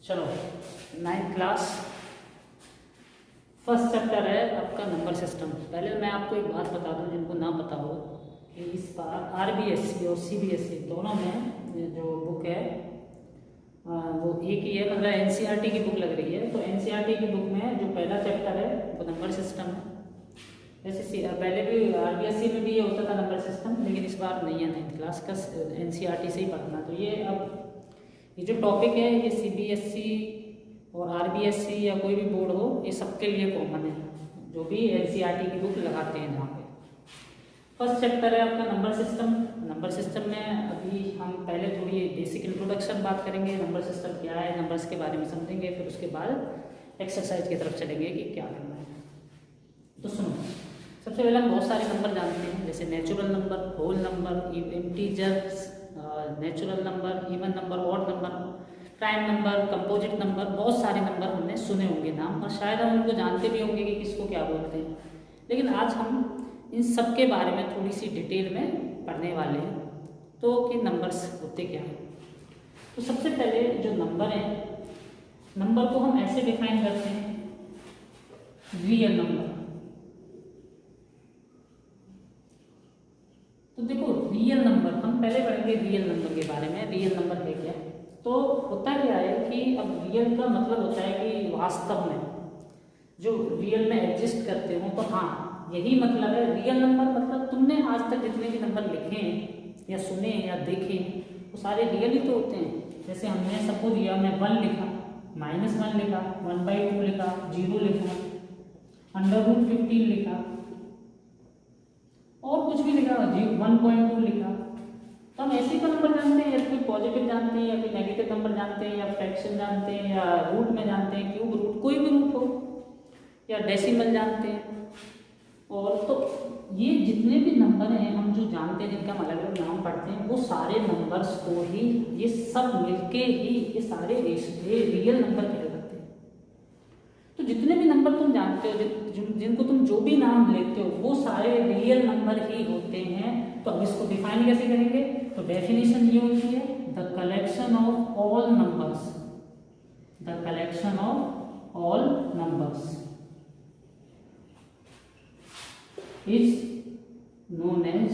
चलो 9th class first chapter है आपका नंबर सिस्टम। पहले मैं आपको एक बात बता दूं जिनको ना पता हो कि इस बार आरबीएससी और सीबीएसई दोनों में जो बुक है वो एक ही है, मतलब एनसीईआरटी की बुक लग रही है। तो एनसीईआरटी की बुक में जो पहला चैप्टर है वो नंबर सिस्टम है। जैसे पहले भी आरबीएससी में भी ये होता था नंबर सिस्टम, लेकिन इस बार नहीं है 9th क्लास का, एनसीईआरटी से ही पढ़ना। तो ये अब ये जो टॉपिक है ये सीबीएसई और आरबीएससी या कोई भी बोर्ड हो ये सबके लिए कॉमन है, जो भी एनसीईआरटी की बुक लगाते हैं जहाँ पे। फर्स्ट चैप्टर है आपका नंबर सिस्टम। नंबर सिस्टम में अभी हम पहले थोड़ी बेसिक इंट्रोडक्शन बात करेंगे, नंबर सिस्टम क्या है, नंबर्स के बारे में समझेंगे, फिर उसके बाद एक्सरसाइज की तरफ चलेंगे कि क्या करना है। तो सुनो, सबसे पहले हम बहुत सारे नंबर जानते हैं, जैसे natural number, whole number, integers, natural number, even number, odd number, prime number, composite number, बहुत सारे नंबर हमने सुने होंगे नाम, और शायद हम उनको जानते भी होंगे कि किसको क्या बोलते हैं। लेकिन आज हम इन सब के बारे में थोड़ी सी डिटेल में पढ़ने वाले हैं, तो कि नंबर्स होते क्या हैं। तो सबसे पहले जो नंबर है, नंबर को हम ऐसे डिफाइन करते हैं, रियल नंबर। तो देखो रियल नंबर हम पहले पढ़ेंगे, रियल नंबर के बारे में। रियल नंबर है क्या? तो होता क्या है कि अब रियल का मतलब होता है कि वास्तव में जो रियल में एग्जिस्ट करते हो। तो हाँ, यही मतलब है रियल नंबर, मतलब तुमने आज तक जितने भी नंबर लिखे हैं या सुने या देखे वो सारे रियल ही तो होते हैं। जैसे हमने सबको दिया, मैं 1 लिखा, -1 लिखा, 1/2 लिखा, 0 लिखा, √15 लिखा, और कुछ भी लिखा, 1.2 लिखा। तो हम ऐसे तो नंबर जानते हैं, या कोई पॉजिटिव जानते हैं या कोई नेगेटिव नंबर जानते हैं, या फ्रैक्शन जानते हैं, या रूट में जानते हैं, क्यूब रूट, कोई भी रूट हो, या डेसिमल जानते हैं। और तो ये जितने भी नंबर हैं हम जो जानते हैं, जिनका हम अलग अलग नाम पढ़ते हैं, वो सारे नंबर्स को ही, ये सब मिलके ही ये सारे रियल नंबर कहलाते हैं। तो जितने भी नंबर तुम जानते हो, जिनको तुम जो भी नाम लेते हो, वो सारे रियल नंबर ही होते हैं। तो अब इसको डिफाइन कैसे करेंगे? तो डेफिनेशन ये होती है, the collection of all numbers, the collection of all numbers is known as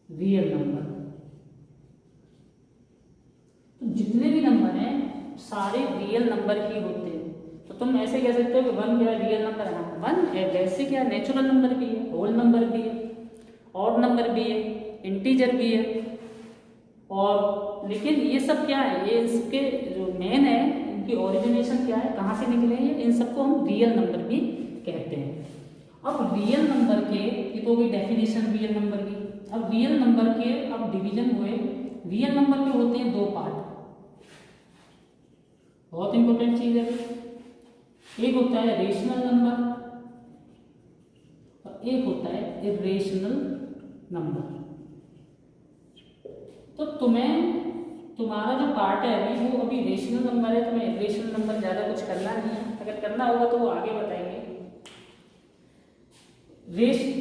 real number. तो जितने भी नंबर हैं सारे रियल नंबर ही होते हैं। तो तुम ऐसे कह सकते हो कि 1 क्या रियल नंबर है? 1 है, वैसे क्या नेचुरल नंबर भी है, होल नंबर भी है, ऑड नंबर भी है, इंटीजर भी है। और लेकिन ये सब क्या है, ये इसके जो मेन है, इनकी ओरिजिनेशन क्या है, कहाँ से निकले हैं, इन सबको हम रियल नंबर भी कहते हैं। अब रियल नंबर के, ये तो होगी डेफिनेशन रियल नंबर की। अब रियल नंबर के अब डिवीजन हुए, रियल नंबर के होते हैं 2 पार्ट, बहुत इंपॉर्टेंट चीज है। एक होता है रेशनल नंबर और एक होता है इर्रेशनल नंबर। तो तुम्हारा जो पार्ट है अभी, वो अभी रेशनल नंबर है, तुम्हें इर्रेशनल नंबर ज्यादा कुछ करना नहीं है, अगर करना होगा तो वो आगे बताएंगे।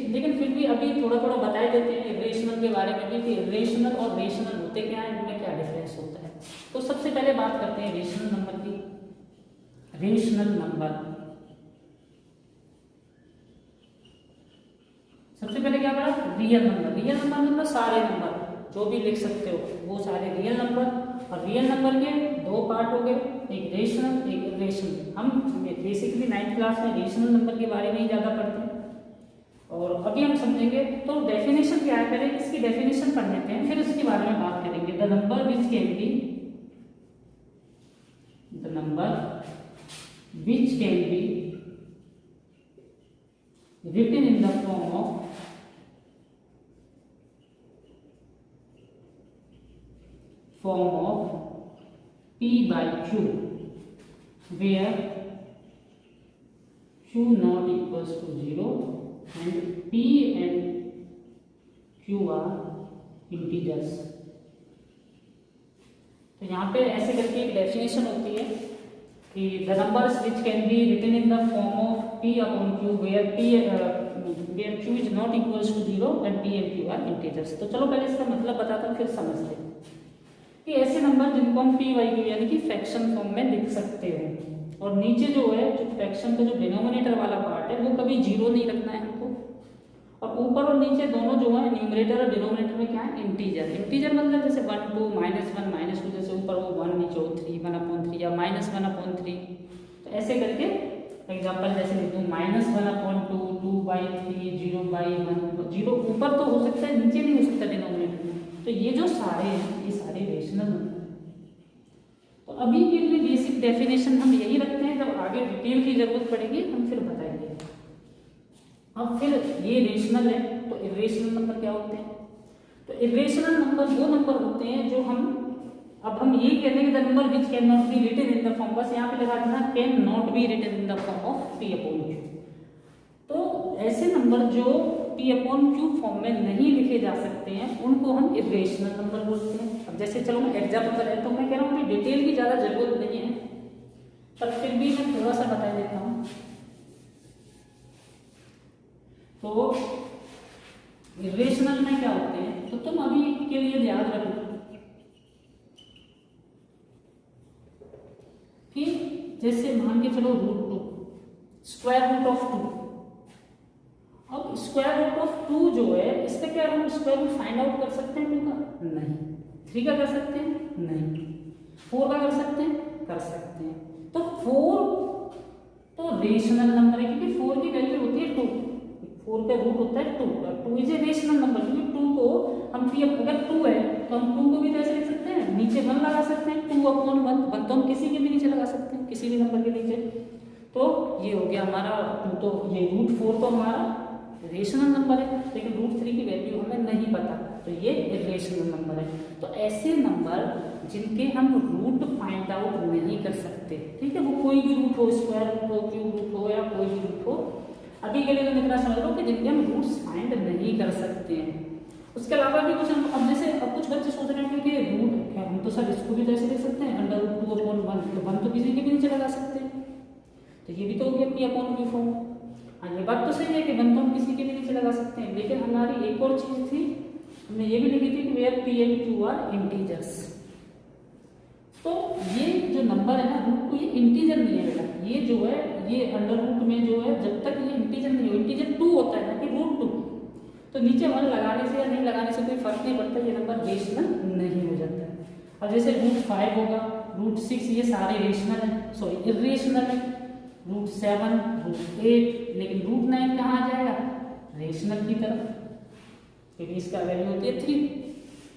लेकिन फिर भी अभी थोड़ा थोड़ा बताए देते हैं इर्रेशनल के बारे में भी, कि इर्रेशनल और रेशनल होते क्या है, इनमें क्या डिफरेंस होता है। तो सबसे पहले बात करते हैं रेशनल नंबर की। रेशनल नंबर, सबसे पहले क्या पढ़ा? Real number. रियल नंबर मतलब सारे नंबर जो भी लिख सकते हो वो सारे रियल नंबर। और रियल नंबर के 2 पार्ट हो गए, एक रेशनल एक इर्रेशनल। हम बेसिकली 9th क्लास में रेशनल नंबर के बारे में ही ज़्यादा पढ़ते हैं, और अभी हम समझेंगे। तो डेफिनेशन क्या है, पहले इसकी डेफिनेशन पढ़ लेते हैं, फिर उसके बारे में बात करेंगे। The number which can B, the number which can be written in the form of p by q, where q not equals to 0 and p and q are integers। तो यहाँ पे ऐसे करके एक डेफिनेशन होती है कि the numbers which can be written in the form of p upon q, where q is not equals to 0 and p and q are integers. तो चलो पहले इसका मतलब बताता हूँ, फिर समझते हैं। कि ऐसे नंबर जिनको हम पी वाई क्यू यानी कि फ्रैक्शन फॉर्म में लिख सकते हो। और नीचे जो है जो फ्रैक्शन का जो डिनोमिनेटर वाला पार्ट है वो कभी जीरो नहीं रखना है हमको, और ऊपर और नीचे दोनों जो है न्यूमरेटर और डिनोमिनेटर में क्या है इंटीजर। इंटीजर मतलब जैसे 1 2 -1 -2, जैसे ऊपर वो 1 नीचे वो 3 1/3 या -1/3, तो ऐसे करके एग्जांपल जैसे लिख दूँ -1/2 2/3 0/1। जीरो ऊपर तो हो सकता है, नीचे नहीं हो सकता डिनोमिनेटर में। तो ये जो सारे हैं ये सारे रेशनल नंबर। तो अभी के लिए बेसिक डेफिनेशन हम यही रखते हैं, जब आगे डिटेल की जरूरत पड़ेगी हम फिर बताएंगे। अब फिर ये रेशनल है, तो इरेशनल नंबर क्या होते हैं? तो इरेशनल नंबर वो नंबर होते हैं जो अब हम ये कहते हैं the number which can not be written in the form, बस यहाँ पे लगा देना can not be written in the form of P/Q। तो ऐसे नंबर जो P/Q फॉर्म में नहीं लिखे जा सकते हैं उनको हम इरेशनल नंबर बोलते हैं। अब जैसे चलो मैं एग्जाम्पल है, तो मैं कह रहा हूँ कि डिटेल की ज़्यादा जरूरत नहीं है, पर फिर भी मैं थोड़ा सा बता देता हूँ। तो इरेशनल में क्या होते हैं, तो तुम अभी के लिए याद रखो कि जैसे मान के चलो √2 स्क्वायर रूट ऑफ 2। अब स्क्वायर रूट ऑफ 2 जो है इसका क्या हम स्क्वायर रूट फाइंड आउट कर सकते हैं 2 का? नहीं। 3 का कर सकते हैं? नहीं। 4 का कर सकते हैं? कर सकते हैं। तो 4 तो रेशनल नंबर है, क्योंकि 4 की वैल्यू होती है 2, 4 का रूट होता है 2, और 2 इज ए रेशनल नंबर, क्योंकि 2 को हम अगर 2 है तो हम 2 को भी कैसे लिख सकते हैं? नीचे 1 लगा सकते हैं, 2/1 तो हम किसी के भी नीचे लगा सकते हैं, किसी भी नंबर के नीचे। तो ये हो गया हमारा 2, तो ये √4 तो हमारा रेशनल नंबर है, लेकिन √3 की वैल्यू हमें नहीं पता, तो ये इरेशनल नंबर है। तो ऐसे नंबर जिनके हम रूट फाइंड आउट नहीं कर सकते, ठीक है, वो कोई भी रूट हो, स्क्वायर रूट हो, क्यूब रूट हो या कोई भी रूट हो, अभी के लिए तो इतना समझ लो कि जिनके हम रूट्स फाइंड नहीं कर सकते हैं। उसके अलावा भी कुछ अब जैसे अब कुछ बच्चे सोच रहे हैं कि रूट है, हम तो सर इसको भी तो ऐसे लिख सकते हैं √2/1, तो 1 तो किसी के भी नीचे लगा सकते हैं, तो ये भी तो हो गया P/Q फॉर्म। हाँ, ये बात तो सही है कि 1 तो हम किसी के भी नीचे लगा सकते हैं, लेकिन हमारी एक और चीज थी, हमने ये भी लिखी थी कि where P and Q are integers. तो ये जो नंबर है ना √2, ये इंटीजर नहीं है बेटा, ये जो है ये अंडर रूट में जो है जब तक ये इंटीजर नहीं हो, इंटीजर 2 होता है ना कि √2, तो नीचे 1 लगाने से या नहीं लगाने से कोई फर्क नहीं पड़ता, ये नंबर रेशनल नहीं हो जाता है। अब जैसे √5 होगा, √6, ये सारे रेशनल है, सॉरी इरेशनल है, √7 √8, लेकिन √9 कहाँ आ जाएगा? रेशनल की तरफ, क्योंकि इसका वैल्यू होती है 3।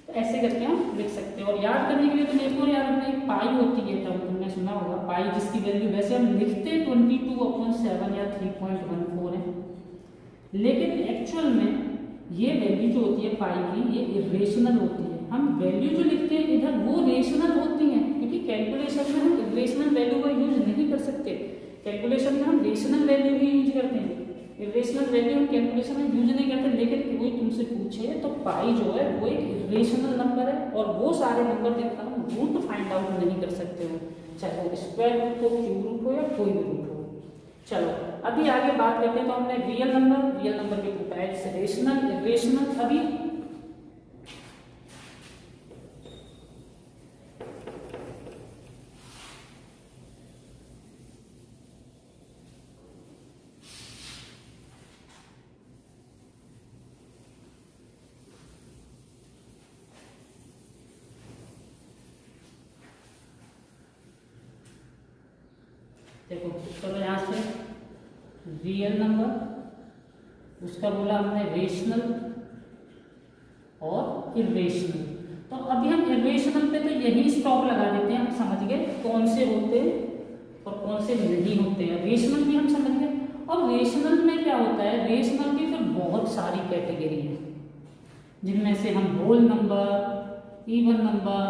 तो ऐसे करके हम लिख सकते हैं। और याद करने के लिए तो एक और याद रखना, पाई होती है, तब तुमने सुना होगा पाई, जिसकी वैल्यू वैसे हम लिखते 22/7 या 3.14 है, लेकिन एक्चुअल में ये वैल्यू जो होती है पाई की, ये इरेशनल होती है। हम वैल्यू जो लिखते हैं इधर वो रेशनल होती हैं, क्योंकि कैलकुलेशन में हम इरेशनल वैल्यू का यूज नहीं कर सकते, कैलकुलेशन में हम रेशनल वैल्यू ही यूज करते हैं, इरेशनल वैल्यू हम कैलकुलेशन में यूज नहीं करते। लेकिन कोई तुमसे पूछे तो पाई जो है वो एक इरेशनल नंबर है, और वो सारे नंबर जिनका हम रूट फाइंड आउट नहीं कर सकते हो, चाहे वो स्क्वायर रूट हो, क्यूब रूट हो या कोई भी रूट हो। चलो अभी आगे बात करते हैं। तो हमने रियल नंबर के 2 टाइप्स, रेशनल इरेशनल। अभी देखो, चलो यहाँ से रियल नंबर, उसका बोला हमने रेशनल और इरेशनल। तो अभी हम इरेशनल पे तो यही स्टॉप लगा देते हैं, हम समझ गए कौन से होते हैं और कौन से नहीं होते हैं। रेशनल भी हम समझ गए। और रेशनल में क्या होता है, रेशनल की फिर बहुत सारी कैटेगरी है, जिनमें से हम whole number, even number,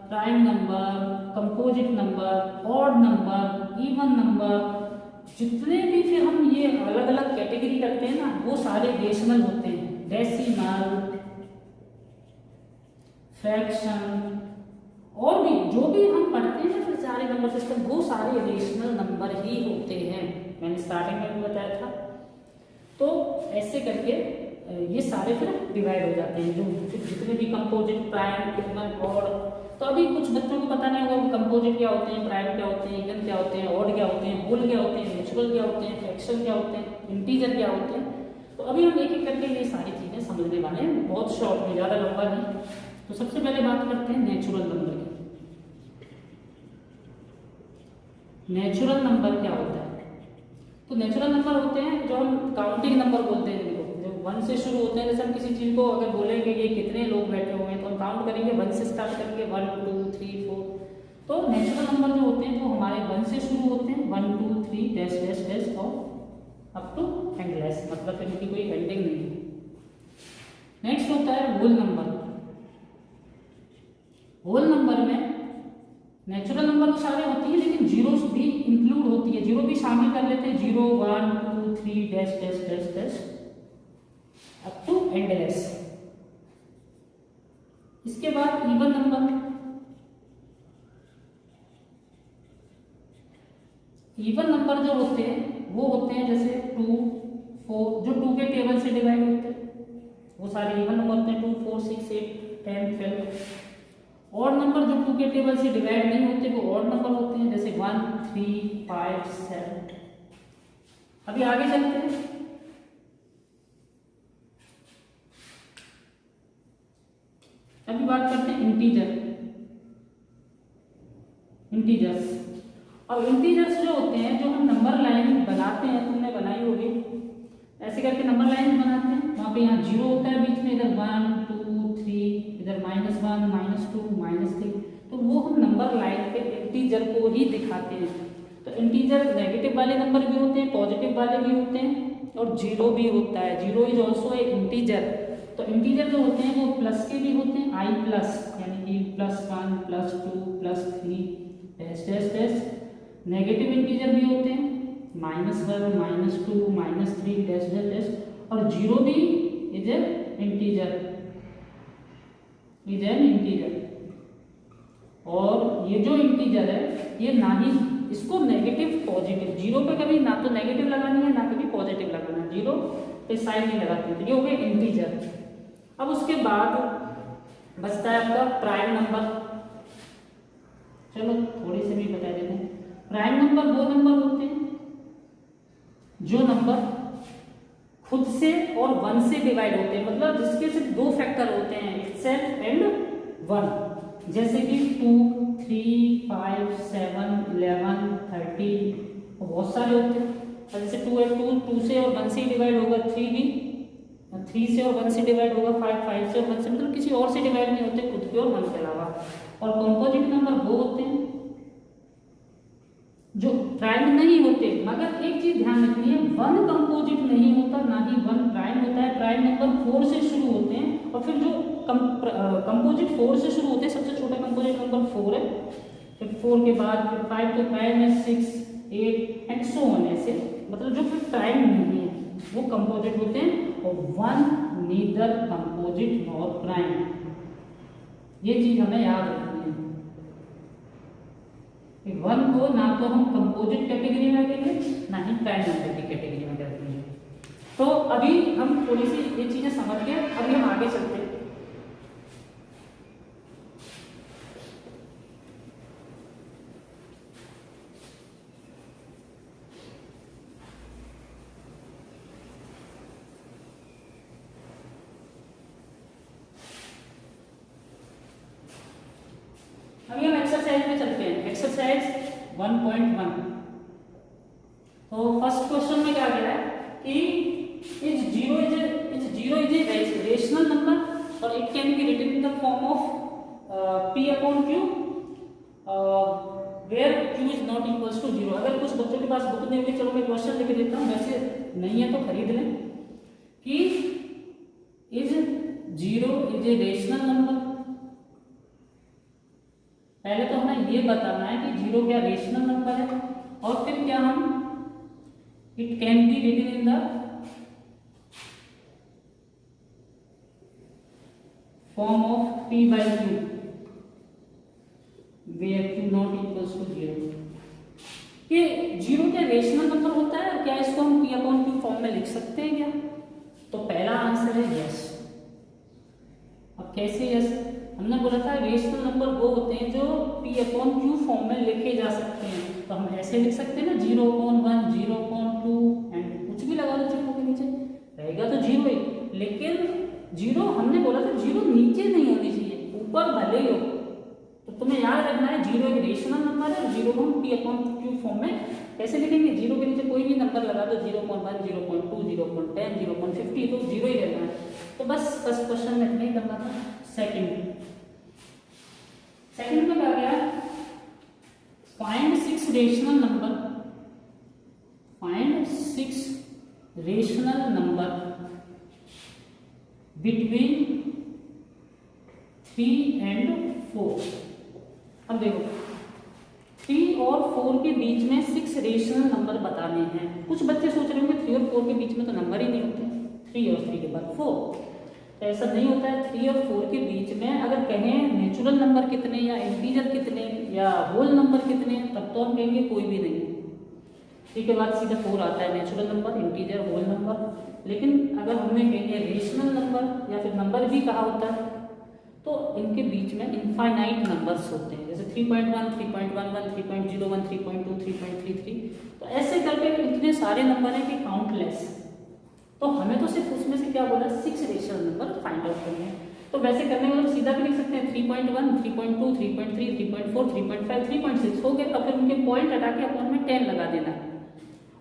prime number, composite number, odd number, even number, जितने भी फिर हम ये अलग अलग कैटेगरी करते हैं ना, वो सारे रेशनल होते हैं। डेसिमल, फ्रैक्शन, और भी जो भी हम पढ़ते हैं फिर सारे नंबर सिस्टम, वो सारे रेशनल नंबर ही होते हैं, मैंने स्टार्टिंग में भी बताया था। तो ऐसे करके ये सारे फिर डिवाइड हो जाते हैं, जो जितने भी कंपोजिट, प्राइम, इवन, ऑड। तो अभी कुछ बच्चों को पता नहीं होगा कंपोजिट क्या होते हैं, प्राइम क्या होते हैं, इवन क्या होते हैं, ऑड क्या होते हैं, होल क्या होते हैं, नेचुरल क्या होते हैं, फ्रैक्शन क्या होते हैं, इंटीजर क्या होते हैं। तो अभी हम एक एक करके ये सारी चीज़ें समझने वाले हैं, बहुत शॉर्ट में, ज़्यादा लंबा नहीं। तो सबसे पहले बात करते हैं नेचुरल नंबर की। नेचुरल नंबर क्या होता है? तो नेचुरल नंबर होते हैं जो हम काउंटिंग नंबर बोलते हैं जिनको, जो 1 से शुरू होते हैं। जैसे हम किसी चीज़ को अगर बोलेंगे ये कितने लोग बैठे हुए हैं तो हम काउंट करेंगे 1 से स्टार्ट करेंगे, 1 2 3 4। तो नेचुरल नंबर जो होते हैं वो हमारे 1 से शुरू होते हैं, 1 2 3 डैश डैश डैश और अप टू एंडलेस, मतलब इनकी कोई एंडिंग नहीं है। नेक्स्ट होता है होल नंबर। होल नंबर में नेचुरल नंबर तो सारे होती है लेकिन जीरोस भी इंक्लूड होती है, जीरो भी शामिल कर लेते हैं, 0 1 2 3 dash dash dash dash up to endless. इसके बाद इवन नंबर। इवन नंबर जो होते हैं वो होते हैं जैसे 2 4, जो 2 के टेबल से डिवाइड होते हैं वो सारे इवन नंबर होते हैं, 2 4 6 8 10 12। ऑड नंबर जो 2 के टेबल से डिवाइड नहीं होते वो ऑड नंबर होते हैं, जैसे 1 3 5 7। अभी आगे चलते हैं। अभी बात करते हैं इंटीजर्स। और इंटीजर्स जो होते हैं, जो हम नंबर लाइन बनाते हैं, तुमने बनाई होगी ऐसे करके नंबर लाइन बनाते हैं, वहां पे यहाँ 0 होता है बीच में, इधर 1 2 3, इधर -1 -2 -3। तो वो हम नंबर लाइन पे इंटीजर को ही दिखाते हैं। तो इंटीजर नेगेटिव वाले नंबर भी होते हैं, पॉजिटिव वाले भी होते हैं और 0 भी होता है। 0 इज ऑल्सो ए इंटीजर। तो इंटीजर जो होते हैं वो प्लस के भी होते हैं, i प्लस, यानी कि +1 +2 +3 dash dash dash. Negative integer भी होते हैं, -1 -2 -3 डैश डैश डैश। और 0 भी इज एन इंटीजर, और ये जो इंटीजर है ये ना ही इसको नेगेटिव पॉजिटिव, 0 पे कभी ना तो नेगेटिव लगानी है ना कभी पॉजिटिव लगाना है, 0 पे साइन नहीं लगाते हैं। तो ये हो गए इंटीजर। अब उसके बाद बचता है आपका प्राइम नंबर। चलो थोड़ी सी भी बता देते हैं। प्राइम नंबर वो नंबर होते हैं जो नंबर खुद से और 1 से डिवाइड होते हैं, मतलब जिसके सिर्फ 2 फैक्टर होते हैं, itself एंड 1। जैसे कि 2 3 5 7 11 13, बहुत सारे होते हैं। जैसे 2 है, 2 से और 1 से डिवाइड होगा, 3 भी 3 से और 1 से डिवाइड होगा, 5 से और 1 से, मतलब किसी और से डिवाइड नहीं होते खुद के और 1 के अलावा। और कंपोजिट नंबर वो होते हैं जो प्राइम नहीं होते, मगर एक चीज ध्यान रखनी है, 1 कंपोजिट नहीं होता, ना ही 1 प्राइम होता है। प्राइम नंबर 4 से शुरू होते हैं, और फिर जो कंपोजिट 4 से शुरू होते हैं, सबसे छोटा कंपोजिट नंबर 4 है, फिर 4 के बाद फिर 5 तो प्राइम है, 6 8 एंड सो ऑन। ऐसे मतलब जो फिर प्राइम नहीं है वो कंपोजिट होते हैं, और 1 नीदर कंपोजिट नॉर प्राइम। ये चीज हमें याद रखनी है। 1 को ना तो हम कंपोजिट कैटेगरी में रखेंगे ना ही प्राइम नंबर की कैटेगरी में रखेंगे। तो अभी हम थोड़ी सी ये चीजें समझ के अभी हम आगे चलते हैं। अभी हम एक्सरसाइज में चलते हैं। एक्सरसाइज 1.1। तो फर्स्ट क्वेश्चन में क्या गया है कि is zero is a rational number और it can be written in the form of p upon q where q is not equals to 0। अगर कुछ बच्चों के पास बुक नहीं होगी, चलो मैं क्वेश्चन लिख देता हूँ, वैसे नहीं है तो खरीद लें। कि is zero is a rational number. पहले तो हमें ये बताना है कि 0 क्या रेशनल नंबर है, और फिर क्या हम it can be written in the form of p by q where q not equals to 0। कि 0 क्या रेशनल नंबर होता है, और क्या इसको हम p अपॉन q फॉर्म में लिख सकते हैं क्या? तो पहला आंसर है यस। अब कैसे यस? हमने बोला था रेशनल नंबर वो होते हैं जो p/q फॉर्म में लिखे जा सकते हैं। तो हम ऐसे लिख सकते हैं ना 0.1, 0.2 एंड कुछ भी लगा दो जीरो के नीचे, रहेगा तो जीरो ही। लेकिन जीरो हमने बोला था जीरो नीचे नहीं होनी चाहिए, ऊपर भले ही हो। तो तुम्हें याद रखना है जीरो एक रेशनल नंबर है और जीरो को हम p/q फॉर्म में कैसे लिखेंगे? जीरो के नीचे कोई भी नंबर लगा दो, 0.1, 0.2, 0.10, 0.50, तो जीरो ही रहना है। तो बस फर्स्ट क्वेश्चन में इतना ही करना था। सेकंड में क्या गया? Find 6 rational number, find 6 rational number between 3 and 4। अब देखो 3 और 4 के बीच में 6 रेशनल नंबर बताने हैं। कुछ बच्चे सोच रहे होंगे 3 और 4 के बीच में तो नंबर ही नहीं होते, 3 और 3 के बाद 4। तो ऐसा नहीं होता है। 3 और 4 के बीच में अगर कहें नेचुरल नंबर कितने या इंटीजर कितने या होल नंबर कितने, तब तो हम कहेंगे कोई भी नहीं। 3 के बाद सीधा 4 आता है, natural number, integer, whole number. लेकिन अगर हमने कहेंगे रेशनल नंबर या फिर नंबर भी कहा होता है तो इनके बीच में इनफाइनाइट नंबर्स होते हैं, जैसे 3.1, 3.11, 3.01, 3.2, 3.33। तो ऐसे करके इतने सारे नंबर हैं कि काउंटलेस। तो हमें तो सिर्फ उसमें से क्या बोला 6 रेशनल नंबर फाइंड आउट करने हैं। तो वैसे करने में सीधा भी लिख सकते हैं 3.1, 3.2, 3.3, 3.4, 3.5, 3.6 हो गए। अब फिर उनके पॉइंट हटा के अपन में 10 लगा देना है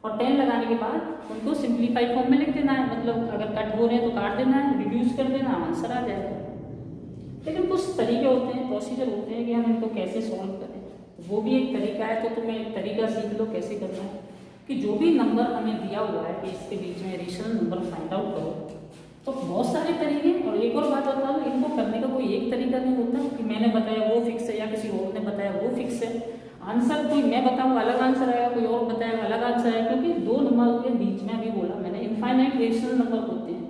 और 10 लगाने के बाद उनको सिंप्लीफाई फॉर्म में लिख देना है। मतलब अगर कट हो रहे हैं तो काट देना है, रिड्यूस कर देना, आंसर आ जाएगा। लेकिन कुछ तरीके होते हैं, प्रोसीजर होते हैं कि हम इनको कैसे सॉल्व करें, वो भी एक तरीका है। तो तुम्हें एक तरीका सीख लो कैसे करना है कि जो भी नंबर हमें दिया हुआ है कि इसके बीच में रेशनल नंबर फाइंड आउट करो, तो बहुत सारे तरीके। और एक और बात बता दो, इनको करने का कोई एक तरीका नहीं होता कि मैंने बताया वो फिक्स है या किसी और ने बताया वो फिक्स है। आंसर कोई मैं बताऊँ अलग आंसर आएगा, कोई और बताएगा अलग आंसर आएगा, क्योंकि दो नंबर के बीच में अभी बोला मैंने इनफाइनाइट रेशनल नंबर होते हैं।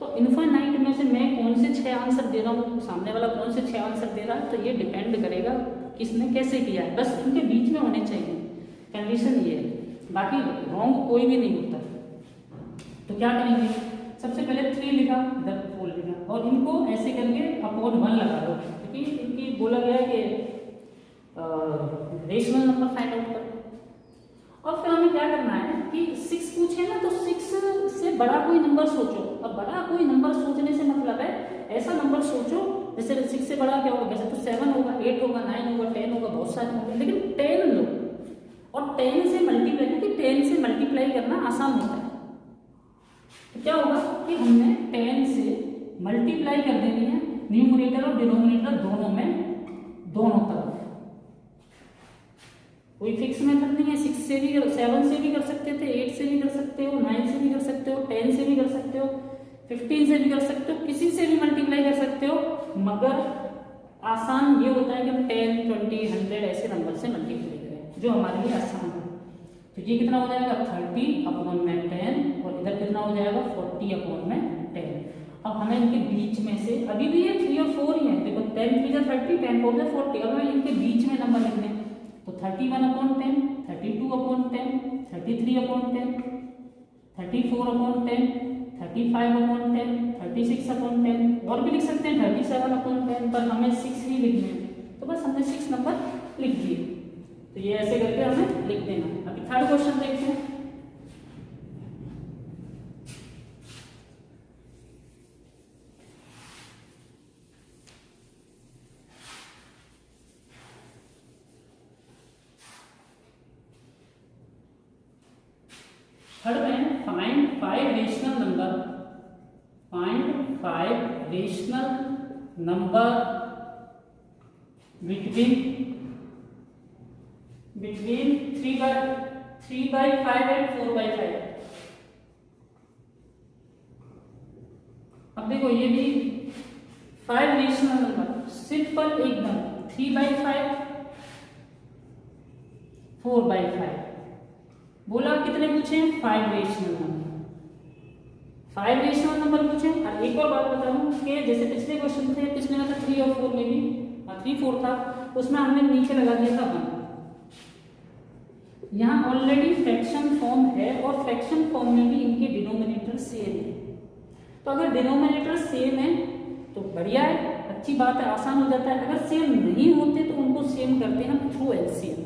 तो इनफाइनाइट में से मैं कौन से 6 आंसर दे रहा हूँ, सामने वाला कौन से 6 आंसर दे रहा है, तो ये डिपेंड करेगा किसने कैसे किया है। बस इनके बीच में होने चाहिए, कंडीशन ये है। बाकी रॉन्ग कोई भी नहीं होता। तो क्या करेंगे, सबसे पहले 3 लिखा, इधर 4 लिखा और इनको ऐसे करके अपॉन 1 लगा दो, क्योंकि इनकी बोला गया है कि रेशनल नंबर फाइंड आउट करो। और फिर हमें क्या करना है कि 6 पूछे ना, तो 6 से बड़ा कोई नंबर सोचो। अब बड़ा कोई नंबर सोचने से मतलब है ऐसा नंबर सोचो, जैसे 6 से बड़ा क्या होगा, वैसे तो 7 होगा, 8 होगा, 9 होगा, 10 होगा, बहुत सारे होंगे, लेकिन 10 लो और 10 से मल्टीप्लाई, क्योंकि 10 से मल्टीप्लाई करना आसान होता है। तो क्या होगा कि हमने 10 से मल्टीप्लाई कर देनी है न्यूमरेटर और डिनोमिनेटर दोनों में, दोनों तरफ। कोई फिक्स मेथड नहीं है, 6 से भी 7 से भी कर सकते थे, 8 से भी कर सकते हो, 9 से भी कर सकते हो, 10 से भी कर सकते हो, 15 से भी कर सकते हो, किसी से भी मल्टीप्लाई कर सकते हो। मगर आसान ये होता है कि हम 10, 20, 100 ऐसे नंबर से मल्टीप्लाई करें, जो हमारे लिए आसान हो। तो ये कितना हो जाएगा 30 अपॉन में 10 और इधर कितना हो जाएगा 40 अपॉन में 10। अब हमें इनके बीच में से, अभी भी ये 3 और 4 ही है, देखो 10 3 जा 30, 10 4 जा 40। अब हमें इनके बीच में नंबर लिखने, तो 31 upon 10, 32 upon 10, 33 upon 10, 34 upon 10, 35 upon 10, 36 upon 10, और भी लिख सकते हैं 37 अपॉन 10, पर हमें 6 ही लिखने हैं। तो बस हमने 6 नंबर लिख दिए। तो ये ऐसे करके हमें लिख देना। अभी थर्ड क्वेश्चन देखते हैं। थर्ड में find 5 rational number, find 5 rational number between 3/5 and 4/5। अब देखो ये भी 5 रेशनल नंबर, सिंपल एकदम, 3/5, 4/5। बोला कितने पूछे 5 रेशनल नंबर, 5 रेशनल नंबर पूछे। और एक और बात बताऊं कि जैसे पिछले क्वेश्चन थे, पिछले में था 3 और 4 में भी 3 4 था, उसमें हमने नीचे लगा दिया था 1। यहाँ ऑलरेडी फ्रैक्शन फॉर्म है और फ्रैक्शन फॉर्म में भी इनके डिनोमिनेटर सेम है। तो अगर डिनोमिनेटर सेम है तो बढ़िया है, अच्छी बात है, आसान हो जाता है। अगर सेम नहीं होते तो उनको सेम करते हैं हम थ्रू एलसीएम।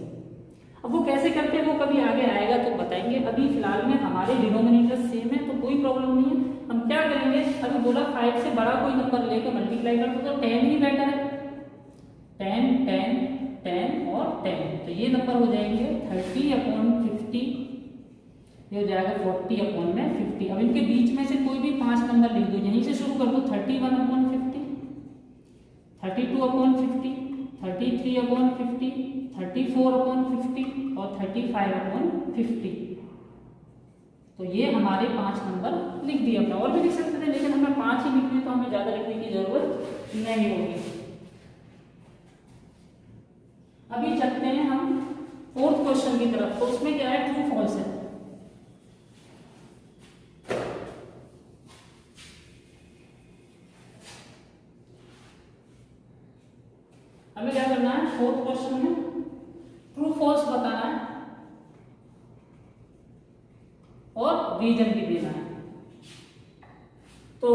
अब वो कैसे करते हैं वो कभी आगे आएगा तो बताएंगे। अभी फिलहाल में हमारे डिनोमिनेटर सेम है तो कोई प्रॉब्लम नहीं है। हम क्या करेंगे, अभी बोला 5 से बड़ा कोई नंबर लेके मल्टीप्लाई कर दो तो 10 ही बेटर है। 10 10 10 और 10, तो ये नंबर हो जाएंगे 30/50, ये हो जाएगा 40/50। अब इनके बीच में से कोई भी 5 नंबर लिख दो, यहीं से शुरू कर दो। 31/50, 32/50, 33/50, 34/50 और 35/50। तो ये हमारे 5 नंबर लिख दिए अपना। और भी लिख सकते थे लेकिन हमें 5 ही लिखने, तो हमें ज़्यादा लिखने की जरूरत नहीं होगी। अभी चलते हैं हम 4th क्वेश्चन की तरफ। तो उसमें क्या है, ट्रू फॉल्स है। हमें क्या करना है, 4th क्वेश्चन में ट्रू फॉल्स बताना है और रीजन भी देना है। तो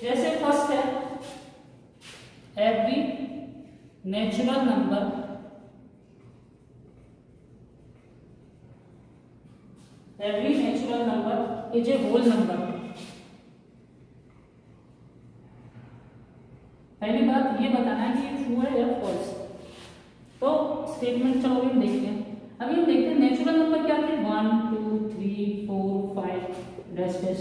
जैसे फर्स्ट है, every natural number is a whole number. पहली बात ये बताना है कि ये ट्रू है या फॉल्स। तो स्टेटमेंट चलो हम देखते हैं। अभी हम देखते हैं नेचुरल नंबर क्या थे, 1 2 3 4 5 डैश डैश,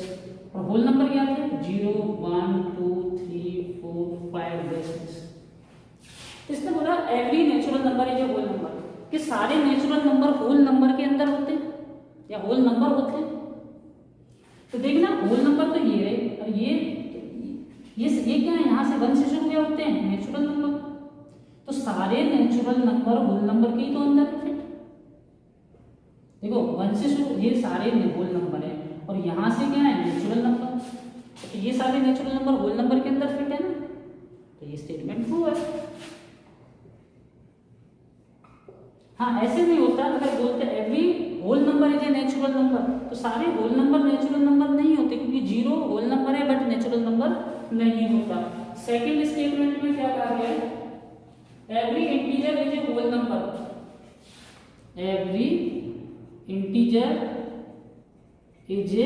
और होल नंबर क्या थे, 0 1 2 3 4 5 डैश डैश। इसने बोला every natural number is a whole number, कि सारे नेचुरल नंबर होल नंबर के अंदर होते हैं या होल नंबर होते हैं। तो देखना होल नंबर तो ये है, और ये क्या है, यहाँ से 1 से शुरू क्या होते हैं, नेचुरल नंबर। तो सारे नेचुरल नंबर होल नंबर के ही तो अंदर फिट। देखो 1 से शुरू, ये सारे होल नंबर है, और यहाँ से क्या है, नेचुरल नंबर। तो ये सारे नेचुरल नंबर होल नंबर के अंदर फिट है ना, तो ये स्टेटमेंट ट्रू है। हाँ, ऐसे नहीं होता। अगर बोलते every whole number is a natural number, तो सारे होल नंबर नेचुरल नंबर नहीं होते, क्योंकि 0 होल नंबर है बट नेचुरल नंबर नहीं होता। सेकंड स्टेटमेंट में क्या कहा गया है, every integer is a whole number. Every integer is a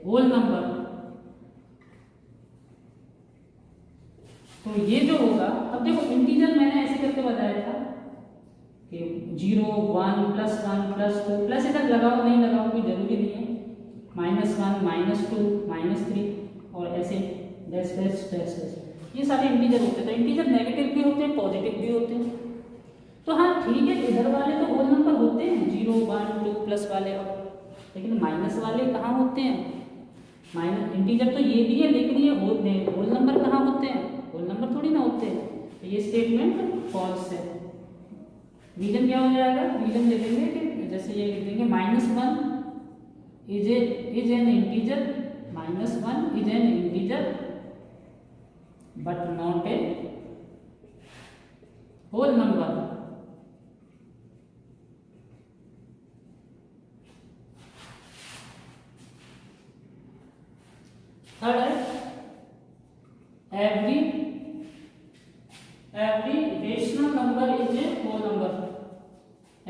whole number. तो ये जो होगा, अब देखो इंटीजर मैंने ऐसे करके बताया था कि 0 1 +1 +2, प्लस इधर लगाओ नहीं लगाओ कोई जरूरी नहीं है, -1 -2 -3 और ऐसे डैश डैश डैश डैश, ये सारे इंटीजर होते हैं। तो इंटीजर नेगेटिव भी होते हैं, पॉजिटिव भी होते हैं। तो हाँ ठीक है, इधर वाले तो होल नंबर होते हैं 0 1 2 प्लस वाले, लेकिन माइनस वाले कहाँ होते हैं, माइनस इंटीजर तो ये भी है, लेकिन ये होल नंबर कहाँ होते हैं, होल नंबर थोड़ी ना होते हैं। तो ये स्टेटमेंट फॉल्स है। रीजन क्या हो जाएगा, रीजन दे देंगे कि जैसे ये लिख देंगे -1 is an integer, -1 is an integer but not a whole number. Third है every rational number is a whole number.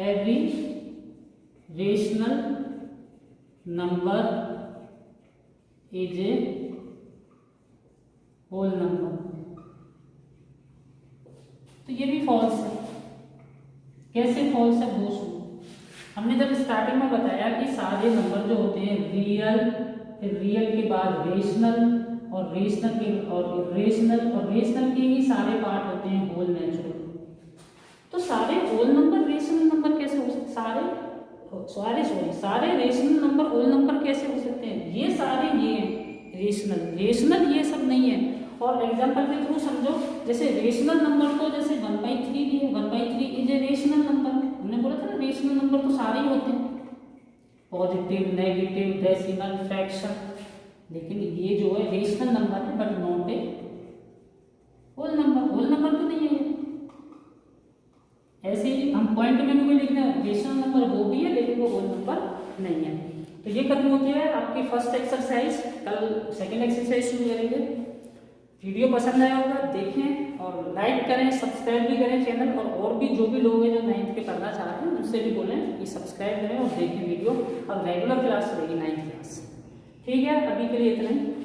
Every rational number is a whole number. तो ये भी फॉल्स है। कैसे फॉल्स है वो सुनो। हमने जब स्टार्टिंग में बताया कि सारे नंबर जो होते हैं रियल, फिर रियल के बाद रेशनल, और रेशनल के ही सारे पार्ट होते हैं होल नेचुरल। तो सारे होल नंबर रेशनल नंबर कैसे हो सकते, सारे रेशनल नंबर होल नंबर कैसे हो सकते हैं, ये सारे ये हैं रेशनल ये सब नहीं है। और एग्जांपल के थ्रू समझो, जैसे रेशनल नंबर तो जैसे 1/3 भी है, 1/3 इज ए रेशनल नंबर। हमने बोला था ना रेशनल नंबर तो सारे ही होते हैं, पॉजिटिव नेगेटिव डेसिमल फ्रैक्शन, लेकिन ये जो है रेशनल नंबर है but not a whole number. Whole number तो नहीं है। ऐसे ही हम पॉइंट में भी लिखना है रेशनल नंबर वो भी है लेकिन वो होल नंबर नहीं है। तो ये खत्म होती है आपकी फर्स्ट एक्सरसाइज। कल सेकंड एक्सरसाइज शुरू करेंगे। वीडियो पसंद आया होगा देखें और लाइक करें, सब्सक्राइब भी करें चैनल। और भी जो भी लोग हैं जो 9th के पढ़ना चाह रहे हैं उनसे भी बोलें कि सब्सक्राइब करें और देखें वीडियो। और रेगुलर क्लास रहेगी 9th क्लास। ठीक है, अभी के लिए इतना ही।